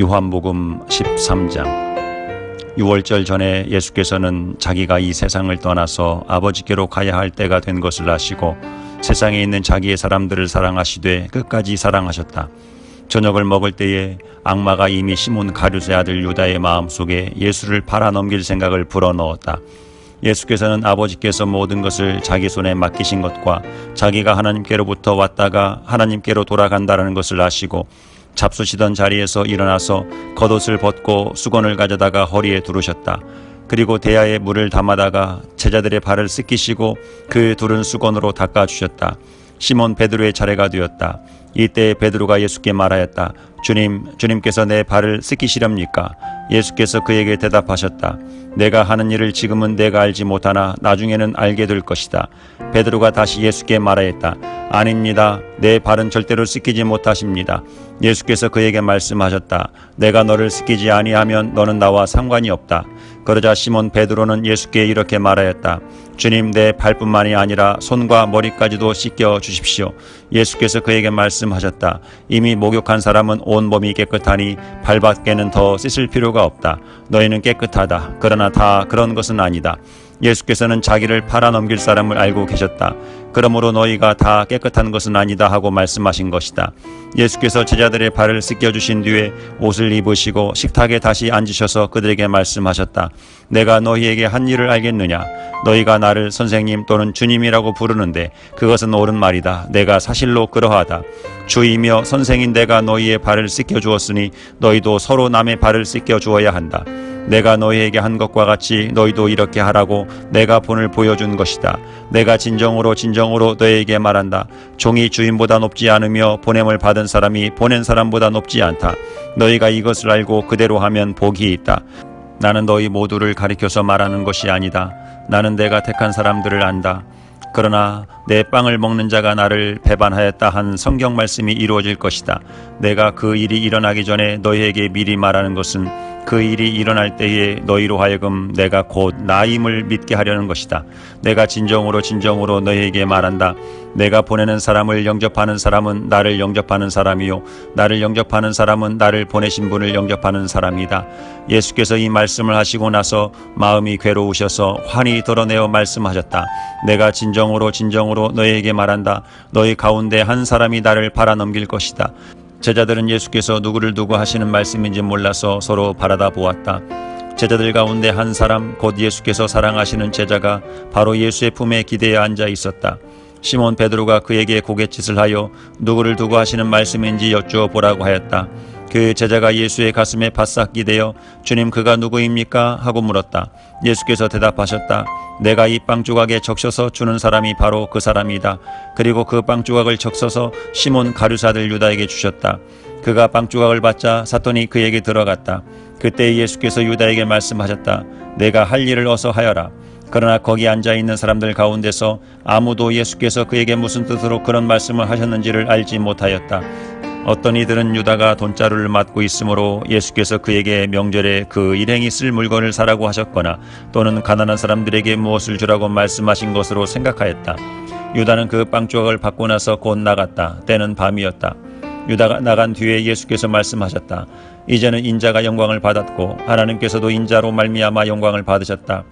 요한복음 13장. 유월절 전에 예수께서는 자기가 이 세상을 떠나서 아버지께로 가야 할 때가 된 것을 아시고 세상에 있는 자기의 사람들을 사랑하시되 끝까지 사랑하셨다. 저녁을 먹을 때에 악마가 이미 시몬 가룟의 아들 유다의 마음속에 예수를 팔아넘길 생각을 불어넣었다. 예수께서는 아버지께서 모든 것을 자기 손에 맡기신 것과 자기가 하나님께로부터 왔다가 하나님께로 돌아간다는 것을 아시고 잡수시던 자리에서 일어나서 겉옷을 벗고 수건을 가져다가 허리에 두르셨다. 그리고 대야에 물을 담아다가 제자들의 발을 씻기시고 그 두른 수건으로 닦아주셨다. 시몬 베드로의 차례가 되었다. 이때 베드로가 예수께 말하였다. 주님께서 내 발을 씻기시렵니까? 예수께서 그에게 대답하셨다. 내가 하는 일을 지금은 내가 알지 못하나 나중에는 알게 될 것이다. 베드로가 다시 예수께 말하였다. 아닙니다. 내 발은 절대로 씻기지 못하십니다. 예수께서 그에게 말씀하셨다. 내가 너를 씻기지 아니하면 너는 나와 상관이 없다. 그러자 시몬 베드로는 예수께 이렇게 말하였다. 주님, 내 발뿐만이 아니라 손과 머리까지도 씻겨 주십시오. 예수께서 그에게 말씀하셨다. 이미 목욕한 사람은 온 몸이 깨끗하니 발밖에는 더 씻을 필요가 없다. 너희는 깨끗하다. 그러나 다 그런 것은 아니다. 예수께서는 자기를 팔아넘길 사람을 알고 계셨다. 그러므로 너희가 다 깨끗한 것은 아니다 하고 말씀하신 것이다. 예수께서 제자들의 발을 씻겨주신 뒤에 옷을 입으시고 식탁에 다시 앉으셔서 그들에게 말씀하셨다. 내가 너희에게 한 일을 알겠느냐? 너희가 나를 선생님 또는 주님이라고 부르는데 그것은 옳은 말이다. 내가 사실로 그러하다. 주이며 선생인 내가 너희의 발을 씻겨주었으니 너희도 서로 남의 발을 씻겨주어야 한다. 내가 너희에게 한 것과 같이 너희도 이렇게 하라고 내가 본을 보여준 것이다. 내가 진정으로 너희에게 말한다. 종이 주인보다 높지 않으며 보냄을 받은 사람이 보낸 사람보다 높지 않다. 너희가 이것을 알고 그대로 하면 복이 있다. 나는 너희 모두를 가리켜서 말하는 것이 아니다. 나는 내가 택한 사람들을 안다. 그러나 내 빵을 먹는 자가 나를 배반하였다 한 성경 말씀이 이루어질 것이다. 내가 그 일이 일어나기 전에 너희에게 미리 말하는 것은 그 일이 일어날 때에 너희로 하여금 내가 곧 나임을 믿게 하려는 것이다. 내가 진정으로 너희에게 말한다. 내가 보내는 사람을 영접하는 사람은 나를 영접하는 사람이요 나를 영접하는 사람은 나를 보내신 분을 영접하는 사람이다. 예수께서 이 말씀을 하시고 나서 마음이 괴로우셔서 환히 드러내어 말씀하셨다. 내가 진정으로 너희에게 말한다. 너희 가운데 한 사람이 나를 팔아넘길 것이다. 제자들은 예수께서 누구를 두고 하시는 말씀인지 몰라서 서로 바라다 보았다. 제자들 가운데 한 사람, 곧 예수께서 사랑하시는 제자가 바로 예수의 품에 기대어 앉아 있었다. 시몬 베드로가 그에게 고갯짓을 하여 누구를 두고 하시는 말씀인지 여쭈어 보라고 하였다. 그 제자가 예수의 가슴에 바싹 기대어 주님, 그가 누구입니까? 하고 물었다. 예수께서 대답하셨다. 내가 이 빵 조각에 적셔서 주는 사람이 바로 그 사람이다. 그리고 그 빵 조각을 적셔서 시몬 가룟 아들 유다에게 주셨다. 그가 빵 조각을 받자 사탄이 그에게 들어갔다. 그때 예수께서 유다에게 말씀하셨다. 내가 할 일을 어서 하여라. 그러나 거기 앉아있는 사람들 가운데서 아무도 예수께서 그에게 무슨 뜻으로 그런 말씀을 하셨는지를 알지 못하였다. 어떤 이들은 유다가 돈자루를 맡고 있으므로 예수께서 그에게 명절에 그 일행이 쓸 물건을 사라고 하셨거나 또는 가난한 사람들에게 무엇을 주라고 말씀하신 것으로 생각하였다. 유다는 그 빵 조각을 받고 나서 곧 나갔다. 때는 밤이었다. 유다가 나간 뒤에 예수께서 말씀하셨다. 이제는 인자가 영광을 받았고 하나님께서도 인자로 말미암아 영광을 받으셨다.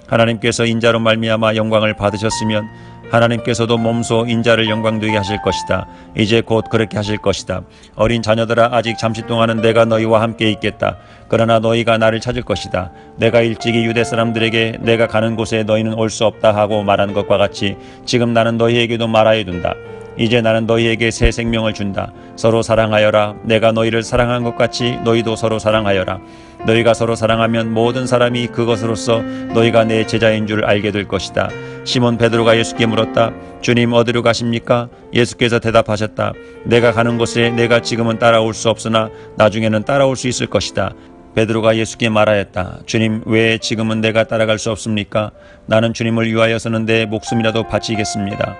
하나님께서 인자로 말미암아 영광을 받으셨으면 하나님께서도 몸소 인자를 영광되게 하실 것이다. 이제 곧 그렇게 하실 것이다. 어린 자녀들아, 아직 잠시 동안은 내가 너희와 함께 있겠다. 그러나 너희가 나를 찾을 것이다. 내가 일찍이 유대 사람들에게 내가 가는 곳에 너희는 올 수 없다 하고 말한 것과 같이 지금 나는 너희에게도 말하여 둔다. 이제 나는 너희에게 새 생명을 준다. 서로 사랑하여라. 내가 너희를 사랑한 것 같이 너희도 서로 사랑하여라. 너희가 서로 사랑하면 모든 사람이 그것으로서 너희가 내 제자인 줄 알게 될 것이다. 시몬 베드로가 예수께 물었다. 주님, 어디로 가십니까? 예수께서 대답하셨다. 내가 가는 곳에 내가 지금은 따라올 수 없으나 나중에는 따라올 수 있을 것이다. 베드로가 예수께 말하였다. 주님, 왜 지금은 내가 따라갈 수 없습니까? 나는 주님을 위하여서는 내 목숨이라도 바치겠습니다.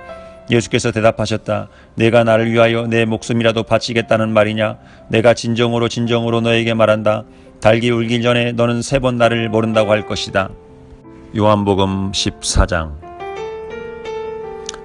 예수께서 대답하셨다. 내가 나를 위하여 내 목숨이라도 바치겠다는 말이냐? 내가 진정으로 너에게 말한다. 닭이 울기 전에 너는 3번 나를 모른다고 할 것이다. 요한복음 14장.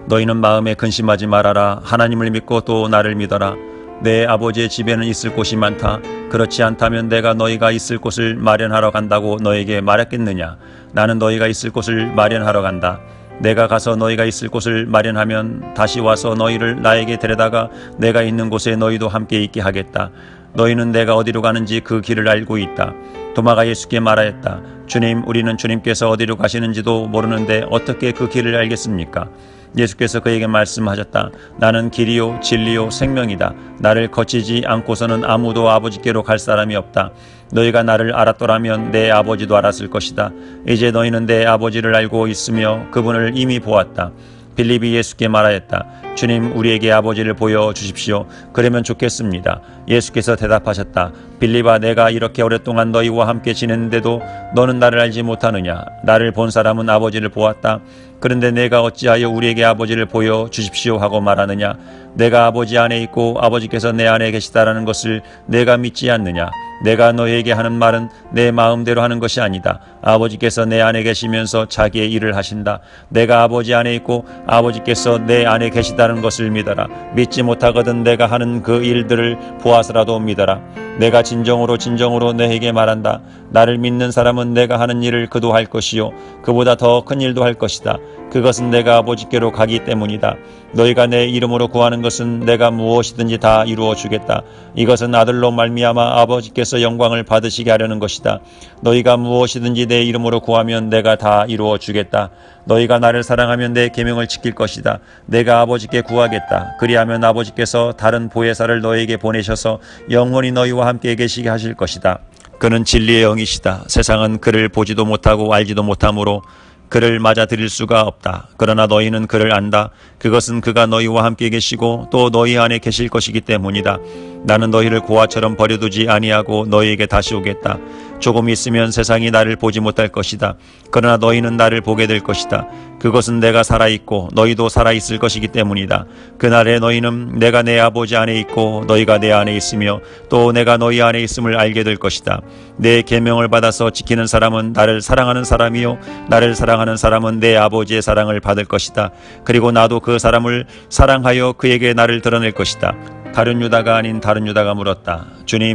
너희는 마음에 근심하지 말아라. 하나님을 믿고 또 나를 믿어라. 내 아버지의 집에는 있을 곳이 많다. 그렇지 않다면 내가 너희가 있을 곳을 마련하러 간다고 너에게 말했겠느냐. 나는 너희가 있을 곳을 마련하러 간다. 내가 가서 너희가 있을 곳을 마련하면 다시 와서 너희를 나에게 데려다가 내가 있는 곳에 너희도 함께 있게 하겠다. 너희는 내가 어디로 가는지 그 길을 알고 있다. 도마가 예수께 말하였다. 주님, 우리는 주님께서 어디로 가시는지도 모르는데 어떻게 그 길을 알겠습니까? 예수께서 그에게 말씀하셨다. 나는 길이요 진리요 생명이다. 나를 거치지 않고서는 아무도 아버지께로 갈 사람이 없다. 너희가 나를 알았더라면 내 아버지도 알았을 것이다. 이제 너희는 내 아버지를 알고 있으며 그분을 이미 보았다. 빌립이 예수께 말하였다. 주님, 우리에게 아버지를 보여주십시오. 그러면 좋겠습니다. 예수께서 대답하셨다. 빌립아, 내가 이렇게 오랫동안 너희와 함께 지냈는데도 너는 나를 알지 못하느냐? 나를 본 사람은 아버지를 보았다. 그런데 내가 어찌하여 우리에게 아버지를 보여주십시오 하고 말하느냐? 내가 아버지 안에 있고 아버지께서 내 안에 계시다라는 것을 내가 믿지 않느냐? 내가 너희에게 하는 말은 내 마음대로 하는 것이 아니다. 아버지께서 내 안에 계시면서 자기의 일을 하신다. 내가 아버지 안에 있고 아버지께서 내 안에 계시다는 것을 믿어라. 믿지 못하거든 내가 하는 그 일들을 보아서라도 믿어라. 내가 진정으로 너희에게 말한다. 나를 믿는 사람은 내가 하는 일을 그도 할 것이요 그보다 더 큰 일도 할 것이다. 그것은 내가 아버지께로 가기 때문이다. 너희가 내 이름으로 구하는 것은 내가 무엇이든지 다 이루어 주겠다. 이것은 아들로 말미암아 아버지께서 영광을 받으시게 하려는 것이다. 너희가 무엇이든지 내 이름으로 구하면 내가 다 이루어 주겠다. 너희가 나를 사랑하면 내 계명을 지킬 것이다. 내가 아버지께 구하겠다. 그리하면 아버지께서 다른 보혜사를 너희에게 보내셔서 영원히 너희와 함께 계시게 하실 것이다. 그는 진리의 영이시다. 세상은 그를 보지도 못하고 알지도 못하므로 그를 맞아들일 수가 없다. 그러나 너희는 그를 안다. 그것은 그가 너희와 함께 계시고 또 너희 안에 계실 것이기 때문이다. 나는 너희를 고아처럼 버려두지 아니하고 너희에게 다시 오겠다. 조금 있으면 세상이 나를 보지 못할 것이다. 그러나 너희는 나를 보게 될 것이다. 그것은 내가 살아있고 너희도 살아있을 것이기 때문이다. 그날에 너희는 내가 내 아버지 안에 있고 너희가 내 안에 있으며 또 내가 너희 안에 있음을 알게 될 것이다. 내 계명을 받아서 지키는 사람은 나를 사랑하는 사람이요 나를 사랑하는 사람은 내 아버지의 사랑을 받을 것이다. 그리고 나도 그 사람을 사랑하여 그에게 나를 드러낼 것이다. 다른 유다가 아닌 다른 유다가 물었다.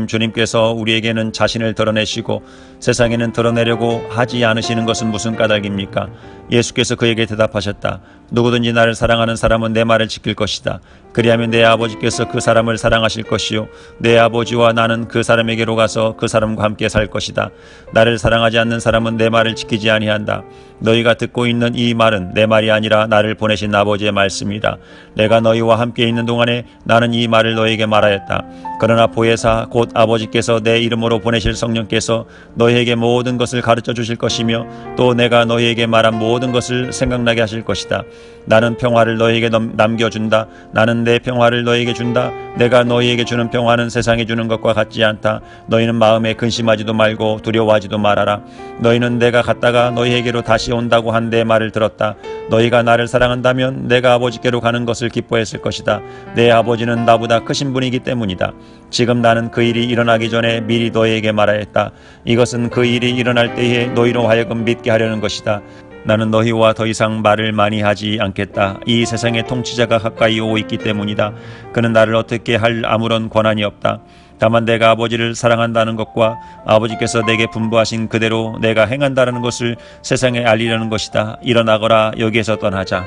주님께서 우리에게는 자신을 드러내시고 세상에는 드러내려고 하지 않으시는 것은 무슨 까닭입니까? 예수께서 그에게 대답하셨다. 누구든지 나를 사랑하는 사람은 내 말을 지킬 것이다. 그리하면 내 아버지께서 그 사람을 사랑하실 것이요 내 아버지와 나는 그 사람에게로 가서 그 사람과 함께 살 것이다. 나를 사랑하지 않는 사람은 내 말을 지키지 아니한다. 너희가 듣고 있는 이 말은 내 말이 아니라 나를 보내신 아버지의 말씀이다. 내가 너희와 함께 있는 동안에 나는 이 말을 너희에게 말하였다. 그러나 보혜사 곧 아버지께서 내 이름으로 보내실 성령께서 너희에게 모든 것을 가르쳐 주실 것이며 또 내가 너희에게 말한 모든 것을 생각나게 하실 것이다. 나는 평화를 너희에게 남겨준다. 나는 내 평화를 너희에게 준다. 내가 너희에게 주는 평화는 세상이 주는 것과 같지 않다. 너희는 마음에 근심하지도 말고 두려워하지도 말아라. 너희는 내가 갔다가 너희에게로 다시 온다고 한 내 말을 들었다. 너희가 나를 사랑한다면 내가 아버지께로 가는 것을 기뻐했을 것이다. 내 아버지는 나보다 크신 분이기 때문이다. 지금 나는 그 일이 일어나기 전에 미리 너희에게 말하였다. 이것은 그 일이 일어날 때에 너희로 하여금 믿게 하려는 것이다. 나는 너희와 더 이상 말을 많이 하지 않겠다. 이 세상의 통치자가 가까이 오고 있기 때문이다. 그는 나를 어떻게 할 아무런 권한이 없다. 다만 내가 아버지를 사랑한다는 것과 아버지께서 내게 분부하신 그대로 내가 행한다는 것을 세상에 알리려는 것이다. 일어나거라. 여기에서 떠나자.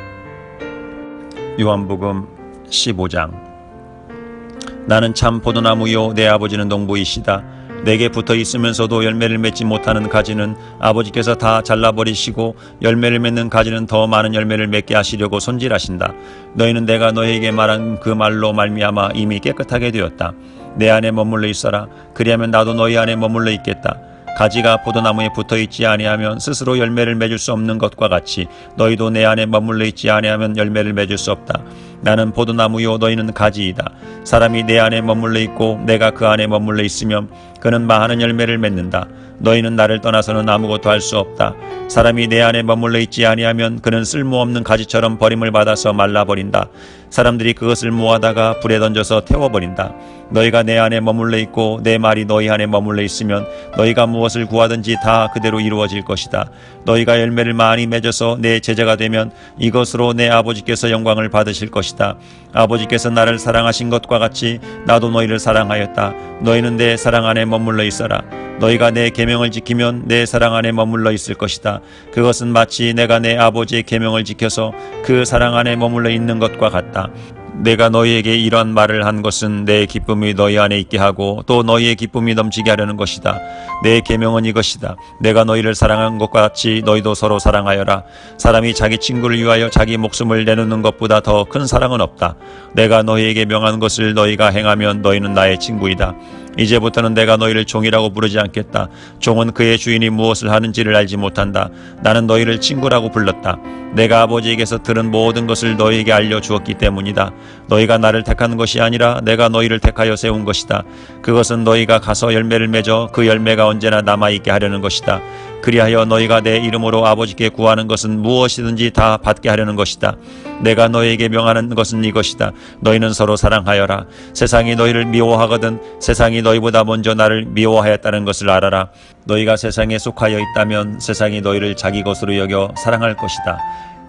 요한복음 15장. 나는 참 포도나무요 내 아버지는 농부이시다. 내게 붙어 있으면서도 열매를 맺지 못하는 가지는 아버지께서 다 잘라버리시고 열매를 맺는 가지는 더 많은 열매를 맺게 하시려고 손질하신다. 너희는 내가 너희에게 말한 그 말로 말미암아 이미 깨끗하게 되었다. 내 안에 머물러 있어라. 그리하면 나도 너희 안에 머물러 있겠다. 가지가 포도나무에 붙어있지 아니하면 스스로 열매를 맺을 수 없는 것과 같이 너희도 내 안에 머물러 있지 아니하면 열매를 맺을 수 없다. 나는 포도나무요 너희는 가지이다. 사람이 내 안에 머물러 있고 내가 그 안에 머물러 있으면 그는 많은 열매를 맺는다. 너희는 나를 떠나서는 아무것도 할 수 없다. 사람이 내 안에 머물러 있지 아니하면 그는 쓸모없는 가지처럼 버림을 받아서 말라버린다. 사람들이 그것을 모아다가 불에 던져서 태워버린다. 너희가 내 안에 머물러 있고 내 말이 너희 안에 머물러 있으면 너희가 무엇을 구하든지 다 그대로 이루어질 것이다. 너희가 열매를 많이 맺어서 내 제자가 되면 이것으로 내 아버지께서 영광을 받으실 것이다. 것이다. 아버지께서 나를 사랑하신 것과 같이 나도 너희를 사랑하였다. 너희는 내 사랑 안에 머물러 있어라. 너희가 내 계명을 지키면 내 사랑 안에 머물러 있을 것이다. 그것은 마치 내가 내 아버지의 계명을 지켜서 그 사랑 안에 머물러 있는 것과 같다. 내가 너희에게 이런 말을 한 것은 내 기쁨이 너희 안에 있게 하고 또 너희의 기쁨이 넘치게 하려는 것이다. 내 계명은 이것이다. 내가 너희를 사랑한 것과 같이 너희도 서로 사랑하여라. 사람이 자기 친구를 위하여 자기 목숨을 내놓는 것보다 더 큰 사랑은 없다. 내가 너희에게 명한 것을 너희가 행하면 너희는 나의 친구이다. 이제부터는 내가 너희를 종이라고 부르지 않겠다. 종은 그의 주인이 무엇을 하는지를 알지 못한다. 나는 너희를 친구라고 불렀다. 내가 아버지에게서 들은 모든 것을 너희에게 알려주었기 때문이다. 너희가 나를 택한 것이 아니라 내가 너희를 택하여 세운 것이다. 그것은 너희가 가서 열매를 맺어 그 열매가 언제나 남아있게 하려는 것이다. 그리하여 너희가 내 이름으로 아버지께 구하는 것은 무엇이든지 다 받게 하려는 것이다. 내가 너희에게 명하는 것은 이것이다. 너희는 서로 사랑하여라. 세상이 너희를 미워하거든 세상이 너희보다 먼저 나를 미워하였다는 것을 알아라. 너희가 세상에 속하여 있다면 세상이 너희를 자기 것으로 여겨 사랑할 것이다.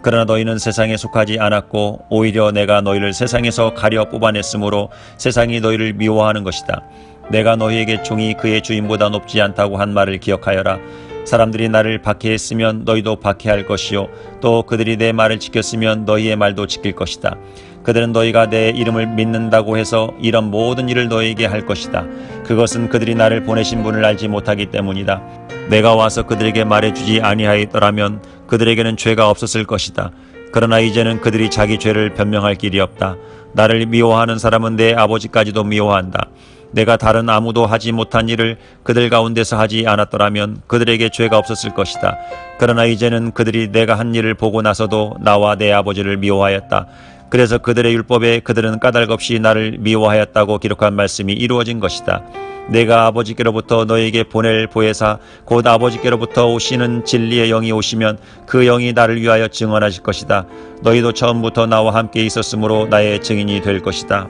그러나 너희는 세상에 속하지 않았고 오히려 내가 너희를 세상에서 가려 뽑아냈으므로 세상이 너희를 미워하는 것이다. 내가 너희에게 종이 그의 주인보다 높지 않다고 한 말을 기억하여라. 사람들이 나를 박해했으면 너희도 박해할 것이요 또 그들이 내 말을 지켰으면 너희의 말도 지킬 것이다. 그들은 너희가 내 이름을 믿는다고 해서 이런 모든 일을 너희에게 할 것이다. 그것은 그들이 나를 보내신 분을 알지 못하기 때문이다. 내가 와서 그들에게 말해주지 아니하였더라면 그들에게는 죄가 없었을 것이다. 그러나 이제는 그들이 자기 죄를 변명할 길이 없다. 나를 미워하는 사람은 내 아버지까지도 미워한다. 내가 다른 아무도 하지 못한 일을 그들 가운데서 하지 않았더라면 그들에게 죄가 없었을 것이다. 그러나 이제는 그들이 내가 한 일을 보고 나서도 나와 내 아버지를 미워하였다. 그래서 그들의 율법에 그들은 까닭없이 나를 미워하였다고 기록한 말씀이 이루어진 것이다. 내가 아버지께로부터 너에게 보낼 보혜사 곧 아버지께로부터 오시는 진리의 영이 오시면 그 영이 나를 위하여 증언하실 것이다. 너희도 처음부터 나와 함께 있었으므로 나의 증인이 될 것이다.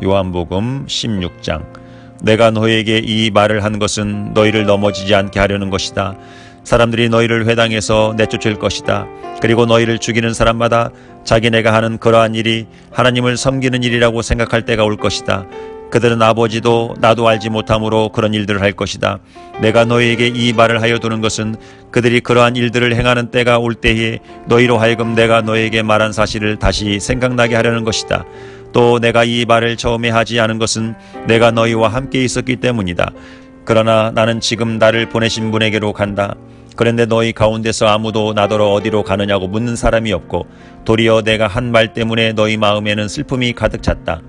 요한복음 16장. 내가 너희에게 이 말을 한 것은 너희를 넘어지지 않게 하려는 것이다. 사람들이 너희를 회당에서 내쫓을 것이다. 그리고 너희를 죽이는 사람마다 자기네가 하는 그러한 일이 하나님을 섬기는 일이라고 생각할 때가 올 것이다. 그들은 아버지도 나도 알지 못함으로 그런 일들을 할 것이다. 내가 너희에게 이 말을 하여 두는 것은 그들이 그러한 일들을 행하는 때가 올 때에 너희로 하여금 내가 너희에게 말한 사실을 다시 생각나게 하려는 것이다. 또 내가 이 말을 처음에 하지 않은 것은 내가 너희와 함께 있었기 때문이다. 그러나 나는 지금 나를 보내신 분에게로 간다. 그런데 너희 가운데서 아무도 나더러 어디로 가느냐고 묻는 사람이 없고 도리어 내가 한 말 때문에 너희 마음에는 슬픔이 가득 찼다.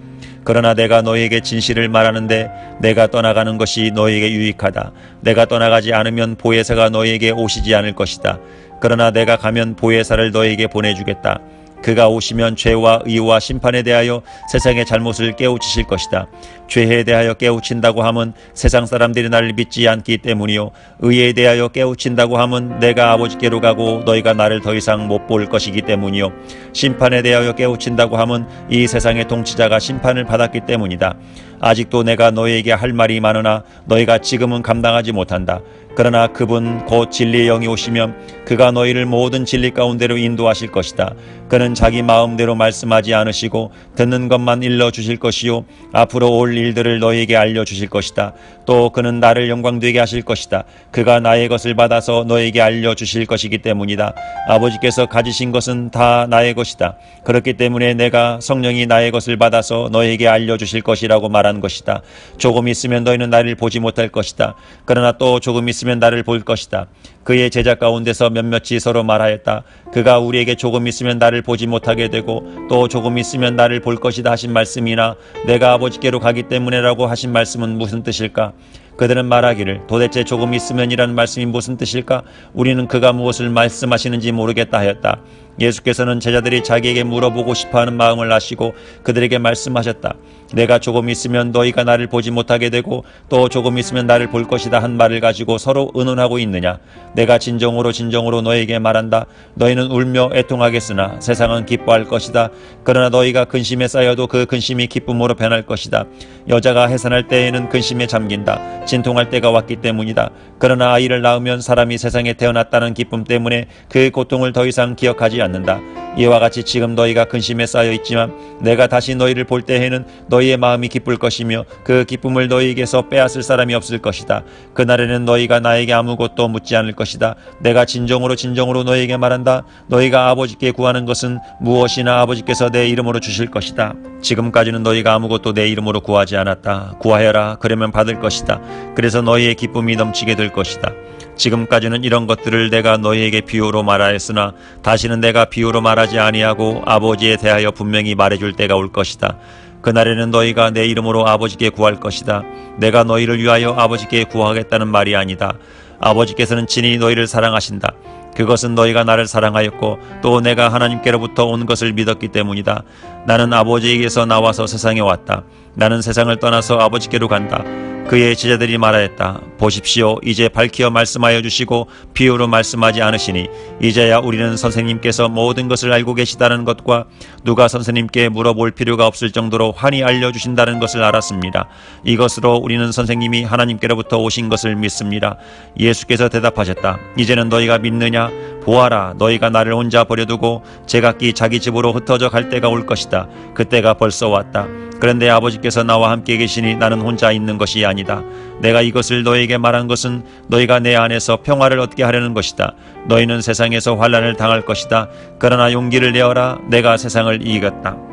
그러나 내가 너희에게 진실을 말하는데 내가 떠나가는 것이 너희에게 유익하다. 내가 떠나가지 않으면 보혜사가 너희에게 오시지 않을 것이다. 그러나 내가 가면 보혜사를 너희에게 보내주겠다. 그가 오시면 죄와 의와 심판에 대하여 세상의 잘못을 깨우치실 것이다. 죄에 대하여 깨우친다고 함은 세상 사람들이 나를 믿지 않기 때문이요 의에 대하여 깨우친다고 함은 내가 아버지께로 가고 너희가 나를 더 이상 못 볼 것이기 때문이요 심판에 대하여 깨우친다고 함은 이 세상의 통치자가 심판을 받았기 때문이다. 아직도 내가 너희에게 할 말이 많으나 너희가 지금은 감당하지 못한다. 그러나 그분 곧 진리의 영이 오시면 그가 너희를 모든 진리 가운데로 인도하실 것이다. 그는 자기 마음대로 말씀하지 않으시고 듣는 것만 일러주실 것이요 앞으로 올 일들을 너희에게 알려주실 것이다. 또 그는 나를 영광되게 하실 것이다. 그가 나의 것을 받아서 너희에게 알려주실 것이기 때문이다. 아버지께서 가지신 것은 다 나의 것이다. 그렇기 때문에 내가 성령이 나의 것을 받아서 너희에게 알려주실 것이라고 말한 것이다. 조금 있으면 너희는 나를 보지 못할 것이다. 그러나 또 조금 있으면 나를 볼 것이다. 그의 제자 가운데서 몇몇이 서로 말하였다. 그가 우리에게 조금 있으면 나를 보지 못하게 되고 또 조금 있으면 나를 볼 것이다 하신 말씀이나 내가 아버지께로 가기 때문에라고 하신 말씀은 무슨 뜻일까? 그들은 말하기를 도대체 조금 있으면이라는 말씀이 무슨 뜻일까? 우리는 그가 무엇을 말씀하시는지 모르겠다 하였다. 예수께서는 제자들이 자기에게 물어보고 싶어하는 마음을 아시고 그들에게 말씀하셨다. 내가 조금 있으면 너희가 나를 보지 못하게 되고 또 조금 있으면 나를 볼 것이다 한 말을 가지고 서로 의논하고 있느냐? 내가 진정으로 너희에게 말한다. 너희는 울며 애통하겠으나 세상은 기뻐할 것이다. 그러나 너희가 근심에 쌓여도 그 근심이 기쁨으로 변할 것이다. 여자가 해산할 때에는 근심에 잠긴다. 진통할 때가 왔기 때문이다. 그러나 아이를 낳으면 사람이 세상에 태어났다는 기쁨 때문에 그 고통을 더 이상 기억하지 않는다. 이와 같이 지금 너희가 근심에 쌓여 있지만 내가 다시 너희를 볼 때에는 너희의 마음이 기쁠 것이며 그 기쁨을 너희에게서 빼앗을 사람이 없을 것이다. 그날에는 너희가 나에게 아무것도 묻지 않을 것이다. 내가 진정으로 너희에게 말한다. 너희가 아버지께 구하는 것은 무엇이나 아버지께서 내 이름으로 주실 것이다. 지금까지는 너희가 아무것도 내 이름으로 구하지 않았다. 구하여라. 그러면 받을 것이다. 그래서 너희의 기쁨이 넘치게 될 것이다. 지금까지는 이런 것들을 내가 너희에게 비유로 말하였으나 다시는 내가 비유로 말하지 아니하고 아버지에 대하여 분명히 말해줄 때가 올 것이다. 그날에는 너희가 내 이름으로 아버지께 구할 것이다. 내가 너희를 위하여 아버지께 구하겠다는 말이 아니다. 아버지께서는 친히 너희를 사랑하신다. 그것은 너희가 나를 사랑하였고 또 내가 하나님께로부터 온 것을 믿었기 때문이다. 나는 아버지에게서 나와서 세상에 왔다. 나는 세상을 떠나서 아버지께로 간다. 그의 제자들이 말하였다. 보십시오. 이제 밝히어 말씀하여 주시고 비유로 말씀하지 않으시니 이제야 우리는 선생님께서 모든 것을 알고 계시다는 것과 누가 선생님께 물어볼 필요가 없을 정도로 환히 알려주신다는 것을 알았습니다. 이것으로 우리는 선생님이 하나님께로부터 오신 것을 믿습니다. 예수께서 대답하셨다. 이제는 너희가 믿느냐? 보아라. 너희가 나를 혼자 버려두고 제각기 자기 집으로 흩어져 갈 때가 올 것이다. 그때가 벌써 왔다. 그런데 아버지께서 나와 함께 계시니 나는 혼자 있는 것이 아니다. 내가 이것을 너희에게 말한 것은 너희가 내 안에서 평화를 얻게 하려는 것이다. 너희는 세상에서 환난을 당할 것이다. 그러나 용기를 내어라. 내가 세상을 이겼다.